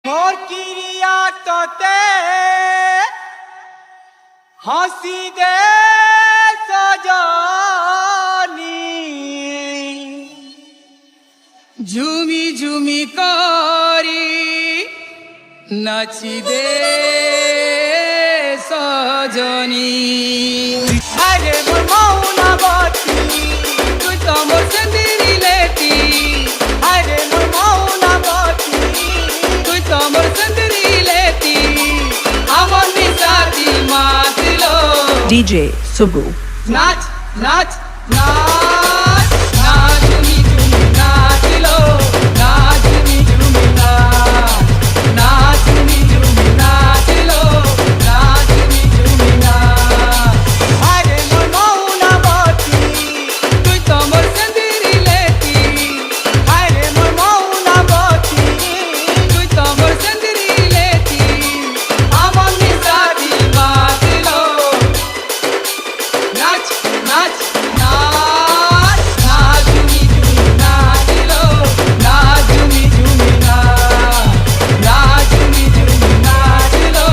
মোর কিরিয়া তোতে হাসি দে সজনি ঝুমি ঝুমি করি নাচি দে সজনি আরে মোর মৌনাবতী তুই তো মোর চন্দিনী লেটি আরে মোর মৌনাবতী তুই তো মোর চন্দিনী লেটি আমার নিশাতি মাতলো DJ Subbu. নাচ নাচ নাচ নাচ ঝুমি ঝুমি নাচলো নাচ ঝুমি ঝুমি নাচ নাচ ঝুমি ঝুমি নাচলো নাচ ঝুমি ঝুমি নাচ আরে মোর মৌনাবতী তুই তো মোর চন্দিনী লেটি আরে মোর মৌনাবতী তুই তো মোর চন্দিনী লেটি আমার নিশাতি মাতলো নাচ নাচ নাচ নাচ ঝুমি ঝুমি নাচলো নাচ ঝুমি ঝুমি নাচ নাচ ঝুমি ঝুমি নাচলো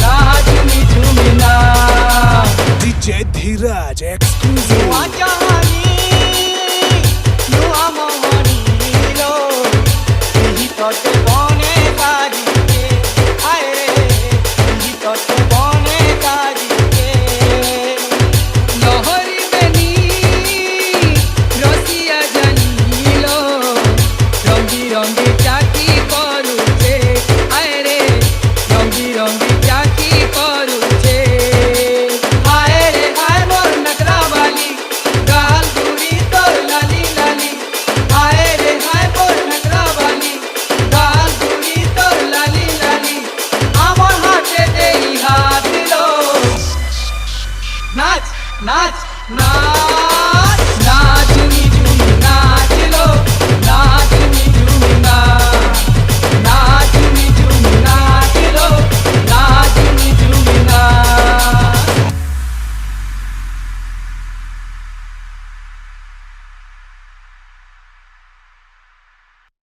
নাচ ঝুমি ঝুমি নাচ DJ Dhiraj exclusive. নুয়া জাহানি নুয়া মোহনী লো এই ততে বনে কাজিকে আয় রে এই ততে বনে কাজিকে লহরি বেনি রসিয়া জানিলো রঙ্গি রঙ্গি চাকি করুছে আয় রে রঙ্গি রঙ্গি চাকি করুছে আয় রে আয় মোর নকরাবালি গাল গুড়ি তোর লালি লালি আয় রে আয় মোর নকরাবালি গাল গুড়ি তোর লালি লালি আমার হাতে দেই হাত দিলো নাচ নাচ নাচ